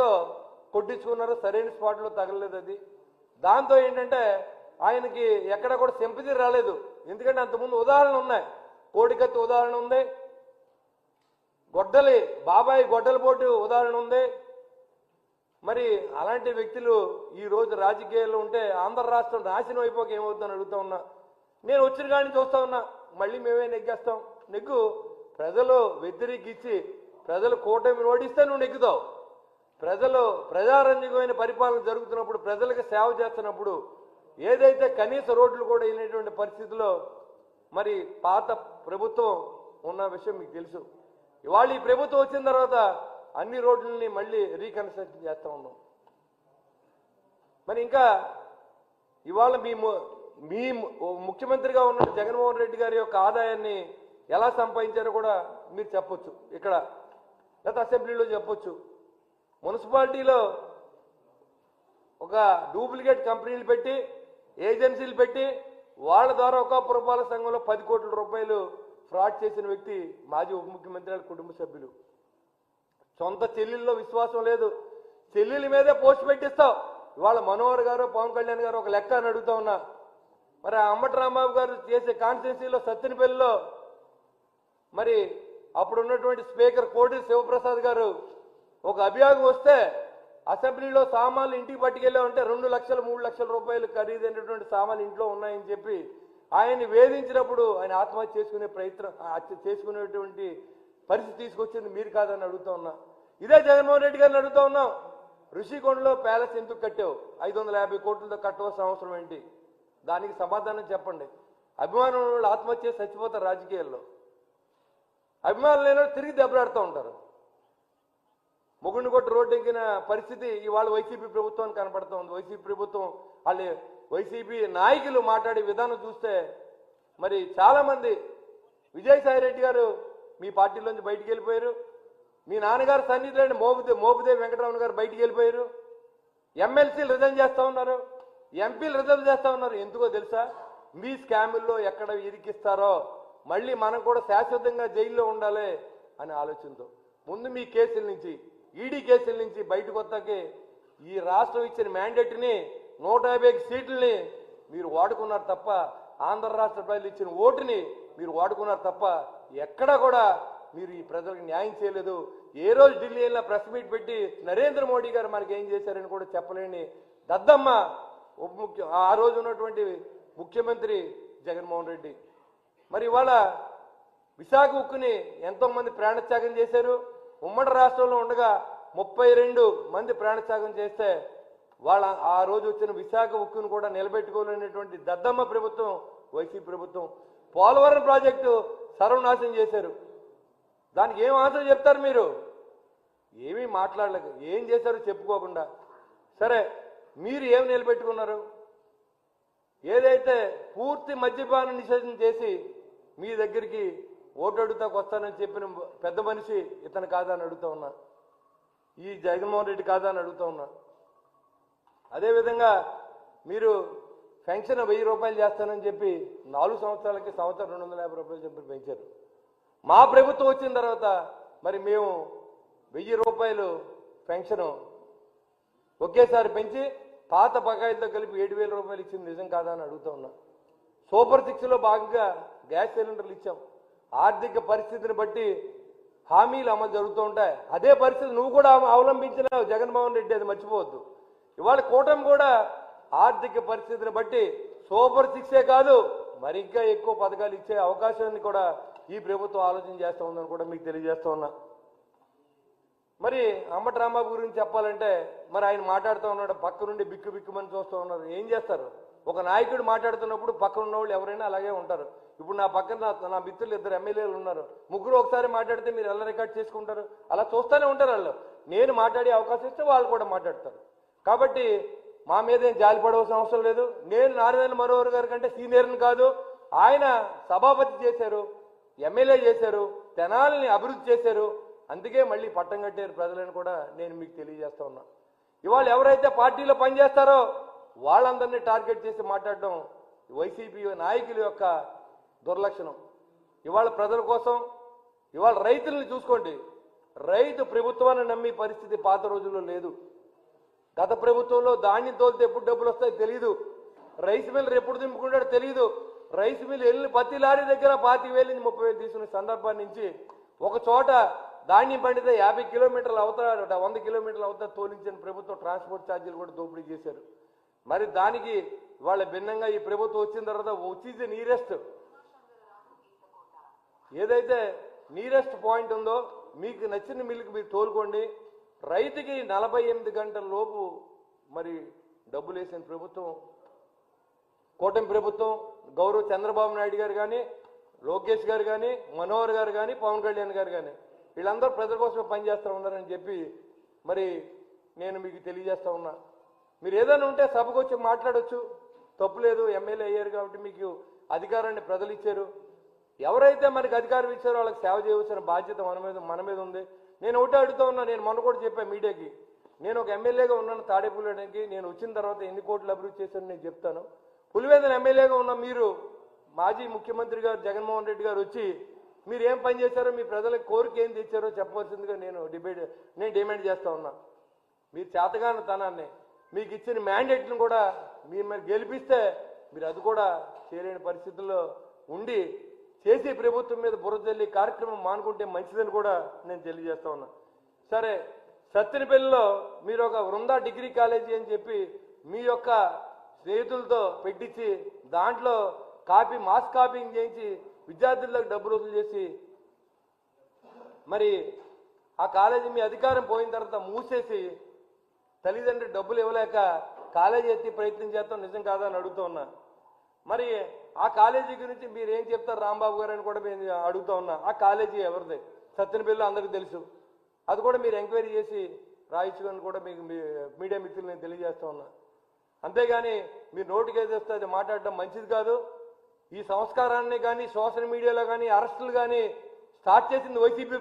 స్పాట్లో కొట్టించుకున్నారు, సరైన స్పాట్లో తగలలేదు అది. దాంతో ఏంటంటే ఆయనకి ఎక్కడ కూడా సింపతి రాలేదు. ఎందుకంటే అంతకుముందు ఉదాహరణలు ఉన్నాయి, కోడికత్తి ఉదాహరణ ఉంది, బాబాయ్ గొడ్డల పోటు ఉదాహరణ ఉంది. మరి అలాంటి వ్యక్తులు ఈ రోజు రాజకీయాల్లో ఉంటే ఆంధ్ర రాష్ట్రం నాశనం అయిపోక ఏమవుతుందని అడుగుతా ఉన్నా. నేను వచ్చిన కానీ చూస్తా ఉన్నా, మళ్ళీ మేమే నెగ్గేస్తాం. నెగ్గు, ప్రజలు వ్యతిరేకించి ప్రజలు కూటమిని ఓడిస్తే నువ్వు నెగ్గుతావు. ప్రజలు ప్రజారంజకమైన పరిపాలన జరుగుతున్నప్పుడు, ప్రజలకు సేవ చేస్తున్నప్పుడు, ఏదైతే కనీస రోడ్లు కూడా అయినటువంటి పరిస్థితిలో మరి పాత ప్రభుత్వం ఉన్న విషయం మీకు తెలుసు. ఇవాళ ఈ ప్రభుత్వం వచ్చిన తర్వాత అన్ని రోడ్లని మళ్ళీ రీకన్స్ట్రక్షన్ చేస్తూ ఉన్నాం. మరి ఇంకా ఇవాళ మీ ముఖ్యమంత్రిగా ఉన్న జగన్మోహన్ రెడ్డి గారి యొక్క ఆదాయాన్ని ఎలా సంపాదించారో కూడా మీరు చెప్పొచ్చు, ఇక్కడ లేదా అసెంబ్లీలో చెప్పొచ్చు. మున్సిపాలిటీలో ఒక డూప్లికేట్ కంపెనీలు పెట్టి, ఏజెన్సీలు పెట్టి, వాళ్ళ ద్వారా ఒక పురపాలక సంఘంలో 10 కోట్ల రూపాయలు ఫ్రాడ్ చేసిన వ్యక్తి మాజీ ఉప ముఖ్యమంత్రి వాళ్ళ కుటుంబ సభ్యులు. సొంత చెల్లెల్లో విశ్వాసం లేదు, చెల్లెల మీదే పోస్ట్ పెట్టిస్తావు. ఇవాళ మనోహర్ గారు, పవన్ కళ్యాణ్ గారు ఒక లెక్క అని అడుగుతా ఉన్నా. మరి అంబటి రాంబాబు గారు చేసే కాన్స్టిట్యున్సీలో సత్తెనపల్లిలో మరి అప్పుడు ఉన్నటువంటి స్పీకర్ కోటి శివప్రసాద్ గారు ఒక అభియోగం వస్తే అసెంబ్లీలో సామాన్లు ఇంటికి పట్టుకెళ్ళామంటే 2 లక్షలు 3 లక్షల రూపాయలు ఖరీదైనటువంటి సామాన్లు ఇంట్లో ఉన్నాయని చెప్పి ఆయన్ని వేధించినప్పుడు ఆయన ఆత్మహత్య చేసుకునేటువంటి పరిస్థితి తీసుకొచ్చింది మీరు కాదని అడుగుతా ఉన్నా. ఇదే జగన్మోహన్ రెడ్డి గారిని అడుగుతా ఉన్నాం, ఋషికొండలో ప్యాలెస్ ఎందుకు కట్టావు? 550 కోట్లతో కట్టవలసిన అవసరం ఏంటి? దానికి సమాధానం చెప్పండి. అభిమానం వాళ్ళు ఆత్మహత్య చచ్చిపోతారు రాజకీయాల్లో, అభిమానులు లేని తిరిగి దెబ్బలాడుతూ ఉంటారు. ముగుండు కొట్టు రోడ్డు ఎక్కిన పరిస్థితి ఇవాళ వైసీపీ ప్రభుత్వానికి కనపడుతూ ఉంది. వైసీపీ ప్రభుత్వం వాళ్ళు వైసీపీ నాయకులు మాట్లాడే విధానం చూస్తే మరి చాలామంది, విజయసాయి రెడ్డి గారు మీ పార్టీలోంచి బయటికి వెళ్ళిపోయారు, మీ నాన్నగారు సన్నిధిలోని మోపుదేవి వెంకటరమణ గారు బయటికి వెళ్ళిపోయారు, ఎమ్మెల్సీలు రిజైన్ చేస్తూ ఉన్నారు, ఎంపీలు రిజైన్ చేస్తూ ఉన్నారు. ఎందుకో తెలుసా? మీ స్కాముల్లో ఎక్కడ ఇరికిస్తారో మళ్ళీ మనం కూడా శాశ్వతంగా జైల్లో ఉండాలి అనే ఆలోచనతో ముందు మీ కేసుల నుంచి, ఈడీ కేసుల నుంచి బయటకు వస్తాకే ఈ రాష్ట్రం ఇచ్చిన మ్యాండేట్ని 150 సీట్లని మీరు వాడుకున్నారు తప్ప, ఆంధ్ర రాష్ట్ర ప్రజలు ఇచ్చిన ఓటుని మీరు వాడుకున్నారు తప్ప ఎక్కడా కూడా మీరు ఈ ప్రజలకు న్యాయం చేయలేదు. ఏ రోజు ఢిల్లీ వెళ్ళినా ప్రెస్ మీట్ పెట్టి నరేంద్ర మోడీ గారు మనకి ఏం చేశారని కూడా చెప్పలేని దద్దమ్మ ఆ రోజు ఉన్నటువంటి ముఖ్యమంత్రి జగన్మోహన్ రెడ్డి. మరి ఇవాళ విశాఖ ఉక్కుని ఎంతోమంది ప్రాణత్యాగం చేశారు. ఉమ్మడి రాష్ట్రంలో ఉండగా 32 మంది ప్రాణత్యాగం చేస్తే వాళ్ళ ఆ రోజు వచ్చిన విశాఖ ఉక్కును కూడా నిలబెట్టుకోలేనటువంటి దద్దమ్మ ప్రభుత్వం వైసీపీ ప్రభుత్వం. పోలవరం ప్రాజెక్టు సర్వనాశనం చేశారు. దానికి ఏం ఆన్సర్ చెప్తారు మీరు? ఏమీ మాట్లాడలేదు, ఏం చేశారో చెప్పుకోకుండా. సరే, మీరు ఏం నిలబెట్టుకున్నారు? ఏదైతే పూర్తి మద్యపాన నిషేధం చేసి మీ దగ్గరికి ఓటు అడుగుతాకు వస్తానని చెప్పిన పెద్ద మనిషి ఇతను కాదా అని అడుగుతా ఉన్నా, ఈ జగన్మోహన్ రెడ్డి కాదా అని అడుగుతా ఉన్నా. అదేవిధంగా మీరు పెన్షన్ 1000 రూపాయలు చేస్తానని చెప్పి 4 సంవత్సరాలకి సంవత్సరం 250 రూపాయలు చెప్పి పెంచారు. మా ప్రభుత్వం వచ్చిన తర్వాత మరి మేము 1000 రూపాయలు పెన్షన్ ఒకేసారి పెంచి పాత బకాయిలతో కలిపి 7000 రూపాయలు ఇచ్చింది నిజం కాదా అని అడుగుతా ఉన్నా. సూపర్ 6లో భాగంగా గ్యాస్ సిలిండర్లు ఇచ్చాం. ఆర్థిక పరిస్థితిని బట్టి హామీలు అమలు జరుగుతూ ఉంటాయి. అదే పరిస్థితి నువ్వు కూడా అవలంబించిన జగన్మోహన్ రెడ్డి, అది మర్చిపోవద్దు. ఇవాళ కూటమి కూడా ఆర్థిక పరిస్థితిని బట్టి సూపర్ 6ఏ కాదు మరి ఇంకా ఎక్కువ పథకాలు ఇచ్చే అవకాశాన్ని కూడా ఈ ప్రభుత్వం ఆలోచన చేస్తూ ఉందని కూడా మీకు తెలియజేస్తూ ఉన్నా. మరి అంబటి రాంబాబు గురించి చెప్పాలంటే మరి ఆయన మాట్లాడుతూ ఉన్నాడు, పక్క నుండి బిక్కు బిక్కుమని చూస్తూ ఉన్నారు. ఏం చేస్తారు? ఒక నాయకుడు మాట్లాడుతున్నప్పుడు పక్కన ఉన్న వాళ్ళు ఎవరైనా అలాగే ఉంటారు. ఇప్పుడు నా పక్కన నా మిత్రులు 2 ఎమ్మెల్యేలు ఉన్నారు, ముగ్గురు ఒకసారి మాట్లాడితే మీరు ఎలా రికార్డ్ చేసుకుంటారు? అలా చూస్తూనే ఉంటారు వాళ్ళు. నేను మాట్లాడే అవకాశం ఇస్తే వాళ్ళు కూడా మాట్లాడతారు. కాబట్టి మా మీద ఏం జాలి పడవలసిన అవసరం లేదు. నేను నారాయణ మనోహర్ గారి కంటే సీనియర్ని కాదు. ఆయన సభాపతి చేశారు, ఎమ్మెల్యే చేశారు, తెనాలిని అభివృద్ధి చేశారు. అందుకే మళ్ళీ పట్టం కట్టారు ప్రజలను కూడా నేను మీకు తెలియజేస్తా ఉన్నా. ఇవాళ ఎవరైతే పార్టీలో పనిచేస్తారో వాళ్ళందరినీ టార్గెట్ చేసి మాట్లాడడం వైసీపీ నాయకుల యొక్క దుర్లక్షణం. ఇవాళ ప్రజల కోసం, ఇవాళ రైతుల్ని చూసుకోండి. రైతు ప్రభుత్వాన్ని నమ్మి పరిస్థితి పాత రోజుల్లో లేదు. గత ప్రభుత్వంలో ధాన్యం తోలితే ఎప్పుడు డబ్బులు వస్తాయో తెలియదు, రైస్ మిల్ ఎప్పుడు దింపుకుంటాడో తెలియదు. రైస్ మిల్ వెళ్ళి ప్రతి లారీ దగ్గర 25,000 నుంచి 30,000 తీసుకునే సందర్భాన్ని నుంచి ఒక చోట ధాన్యం పండితే 50 కిలోమీటర్లు అవుతాడు, 100 కిలోమీటర్లు అవుతా తోలించిన ప్రభుత్వం ట్రాన్స్పోర్ట్ ఛార్జీలు కూడా దోపిడీ చేశారు. మరి దానికి వాళ్ళ భిన్నంగా ఈ ప్రభుత్వం వచ్చిన తర్వాత వచ్చేది నీరెస్ట్, ఏదైతే నీరెస్ట్ పాయింట్ ఉందో మీకు నచ్చిన మిల్లుకి మీరు తోలుకోండి. రైతుకి 48 గంటల లోపు మరి డబ్బులు వేసిన ప్రభుత్వం కూటమి ప్రభుత్వం. గౌరవ చంద్రబాబు నాయుడు గారు కానీ, లోకేష్ గారు కానీ, మనోహర్ గారు కానీ, పవన్ కళ్యాణ్ గారు కానీ వీళ్ళందరూ ప్రజల కోసమే పనిచేస్తూ ఉన్నారని చెప్పి మరి నేను మీకు తెలియజేస్తా ఉన్నా. మీరు ఏదైనా ఉంటే సభకు వచ్చి మాట్లాడొచ్చు, తప్పు లేదు. ఎమ్మెల్యే అయ్యారు కాబట్టి మీకు అధికారాన్ని ప్రజలు ఇచ్చారు. ఎవరైతే మనకి అధికారం ఇచ్చారో వాళ్ళకి సేవ చేయవలసిన బాధ్యత మన మీద ఉంది. నేను ఒకటే అడుగుతా ఉన్నా, నేను మొన్న కూడా చెప్పాను మీడియాకి, నేను ఒక ఎమ్మెల్యేగా ఉన్నాను తాడేపల్లికి. నేను వచ్చిన తర్వాత ఎన్ని కోట్లు అభివృద్ధి చేశాను నేను చెప్తాను. పులివెందుల ఎమ్మెల్యేగా ఉన్న మీరు మాజీ ముఖ్యమంత్రి గారు జగన్మోహన్ రెడ్డి గారు వచ్చి మీరు ఏం పని చేశారో, మీ ప్రజలకు కోరిక ఏం తెచ్చారో చెప్పవలసిందిగా నేను డిమాండ్ చేస్తా ఉన్నా. మీరు చేతగాని తనాన్ని, మీకు ఇచ్చిన మ్యాండేట్ను కూడా మీరు గెలిపిస్తే మీరు అది కూడా చేయలేని పరిస్థితుల్లో ఉండి చేసి ప్రభుత్వం మీద బురదల్లి కార్యక్రమం మానుకుంటే మంచిదని కూడా నేను తెలియజేస్తా ఉన్నా. సరే, సత్తెనపల్లిలో మీరు ఒక వృందా డిగ్రీ కాలేజీ అని చెప్పి మీ యొక్క స్నేహితులతో పెట్టించి దాంట్లో మాస్ కాపీయింగ్ చేయించి విద్యార్థులకు డబ్బులు వసూలు చేసి మరి ఆ కాలేజీ మీ అధికారం పోయిన తర్వాత మూసేసి తల్లిదండ్రులు డబ్బులు ఇవ్వలేక కాలేజీ ఎత్తి ప్రయత్నం చేస్తాం, నిజం కాదని అడుగుతూ ఉన్నా. మరి ఆ కాలేజీ గురించి మీరు ఏం చెప్తారు రాంబాబు గారు అని కూడా నేను అడుగుతూ ఉన్నా. ఆ కాలేజీ ఎవరిది? సత్తెనపల్లిలో అందరికీ తెలుసు. అది కూడా మీరు ఎంక్వైరీ చేసి రాయించుకొని కూడా మీకు మీడియా మిత్రులు నేను తెలియజేస్తూ ఉన్నా. అంతేగాని మీరు నోటికి ఏదేస్తే అది మాట్లాడటం మంచిది కాదు. ఈ సంస్కారాన్ని కానీ సోషల్ మీడియాలో కానీ అరెస్టులు కానీ స్టార్ట్ చేసింది వైసీపీ